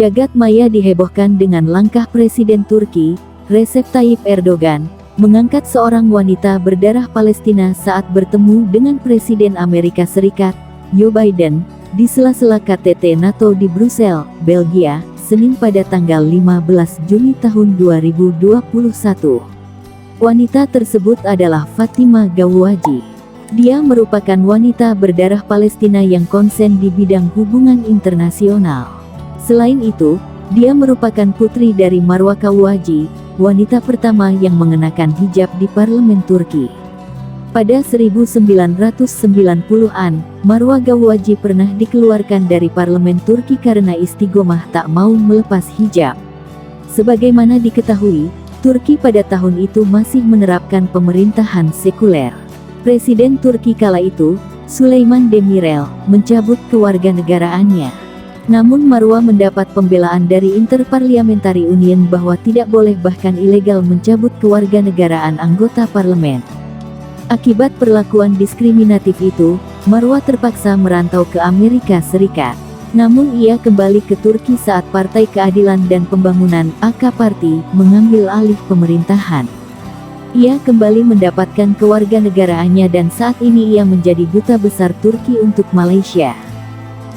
Jagat maya dihebohkan dengan langkah Presiden Turki, Recep Tayyip Erdogan, mengangkat seorang wanita berdarah Palestina saat bertemu dengan Presiden Amerika Serikat, Joe Biden, di sela-sela KTT NATO di Brussels, Belgia, Senin pada tanggal 15 Juni tahun 2021. Wanita tersebut adalah Fatima Gawwaji. Dia merupakan wanita berdarah Palestina yang konsen di bidang hubungan internasional. Selain itu, dia merupakan putri dari Marwa Gawwaji, wanita pertama yang mengenakan hijab di parlemen Turki. Pada 1990-an, Marwa Gawwaji pernah dikeluarkan dari parlemen Turki karena istiqomah tak mau melepas hijab. Sebagaimana diketahui, Turki pada tahun itu masih menerapkan pemerintahan sekuler. Presiden Turki kala itu, Suleyman Demirel, mencabut kewarganegaraannya. Namun Marwa mendapat pembelaan dari Interparliamentary Union bahwa tidak boleh bahkan ilegal mencabut kewarganegaraan anggota parlemen. Akibat perlakuan diskriminatif itu, Marwa terpaksa merantau ke Amerika Serikat. Namun ia kembali ke Turki saat Partai Keadilan dan Pembangunan (AK Parti) mengambil alih pemerintahan. Ia kembali mendapatkan kewarganegaraannya dan saat ini ia menjadi duta besar Turki untuk Malaysia.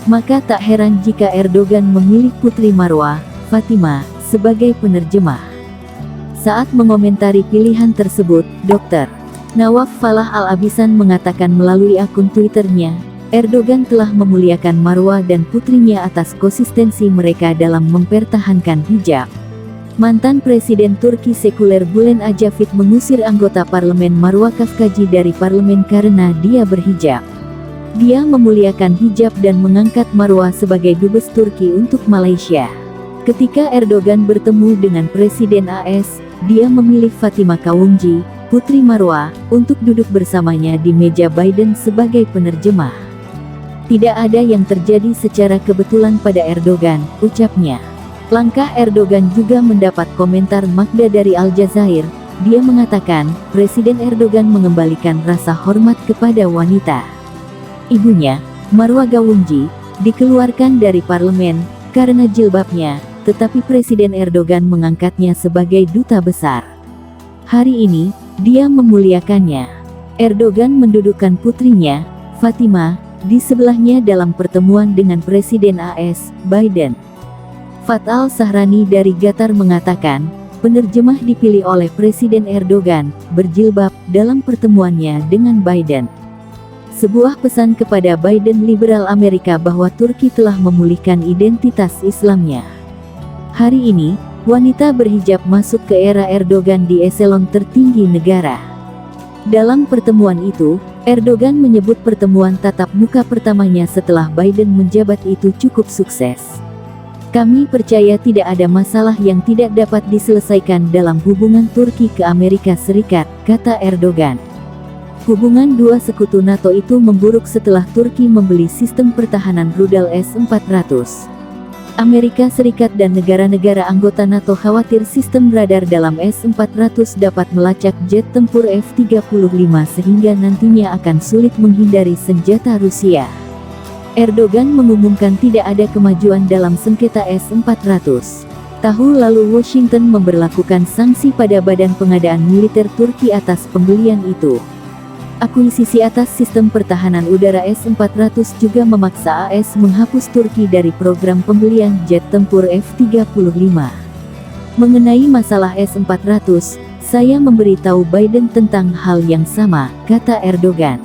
Maka tak heran jika Erdogan memilih putri Marwa, Fatima, sebagai penerjemah. Saat mengomentari pilihan tersebut, Dr. Nawaf Falah Al-Abisan mengatakan melalui akun Twitternya, Erdogan telah memuliakan Marwa dan putrinya atas konsistensi mereka dalam mempertahankan hijab. Mantan Presiden Turki sekuler Bülent Ecevit mengusir anggota parlemen Marwa Gawwaji dari parlemen karena dia berhijab. Dia memuliakan hijab dan mengangkat Marwa sebagai dubes Turki untuk Malaysia. Ketika Erdogan bertemu dengan Presiden AS, dia memilih Fatima Gawwaji, putri Marwa, untuk duduk bersamanya di meja Biden sebagai penerjemah. Tidak ada yang terjadi secara kebetulan pada Erdogan, ucapnya. Langkah Erdogan juga mendapat komentar makna dari Al Jazeera. Dia mengatakan, Presiden Erdogan mengembalikan rasa hormat kepada wanita. Ibunya, Marwa Gawwaji, dikeluarkan dari parlemen karena jilbabnya, tetapi Presiden Erdogan mengangkatnya sebagai duta besar. Hari ini, dia memuliakannya. Erdogan mendudukkan putrinya, Fatima, di sebelahnya dalam pertemuan dengan Presiden AS, Biden. Fat Al-Sahrani dari Qatar mengatakan, penerjemah dipilih oleh Presiden Erdogan, berjilbab, dalam pertemuannya dengan Biden. Sebuah pesan kepada Biden liberal Amerika bahwa Turki telah memulihkan identitas Islamnya. Hari ini, wanita berhijab masuk ke era Erdogan di eselon tertinggi negara. Dalam pertemuan itu, Erdogan menyebut pertemuan tatap muka pertamanya setelah Biden menjabat itu cukup sukses. Kami percaya tidak ada masalah yang tidak dapat diselesaikan dalam hubungan Turki ke Amerika Serikat, kata Erdogan. Hubungan dua sekutu NATO itu memburuk setelah Turki membeli sistem pertahanan rudal S-400. Amerika Serikat dan negara-negara anggota NATO khawatir sistem radar dalam S-400 dapat melacak jet tempur F-35 sehingga nantinya akan sulit menghindari senjata Rusia. Erdogan mengumumkan tidak ada kemajuan dalam sengketa S-400. Tahun lalu Washington memberlakukan sanksi pada Badan Pengadaan Militer Turki atas pembelian itu. Akuisisi atas sistem pertahanan udara S-400 juga memaksa AS menghapus Turki dari program pembelian jet tempur F-35. Mengenai masalah S-400, saya memberitahu Biden tentang hal yang sama, kata Erdogan.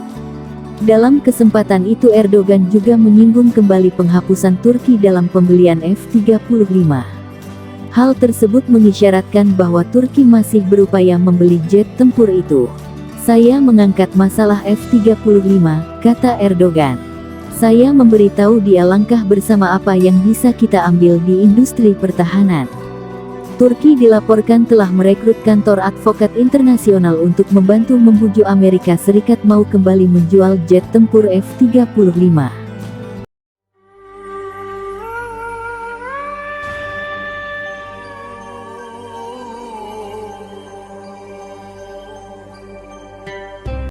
Dalam kesempatan itu Erdogan juga menyinggung kembali penghapusan Turki dalam pembelian F-35. Hal tersebut mengisyaratkan bahwa Turki masih berupaya membeli jet tempur itu. Saya mengangkat masalah F-35, kata Erdogan. Saya memberitahu dia langkah bersama apa yang bisa kita ambil di industri pertahanan. Turki dilaporkan telah merekrut kantor advokat internasional untuk membantu membujuk Amerika Serikat mau kembali menjual jet tempur F-35.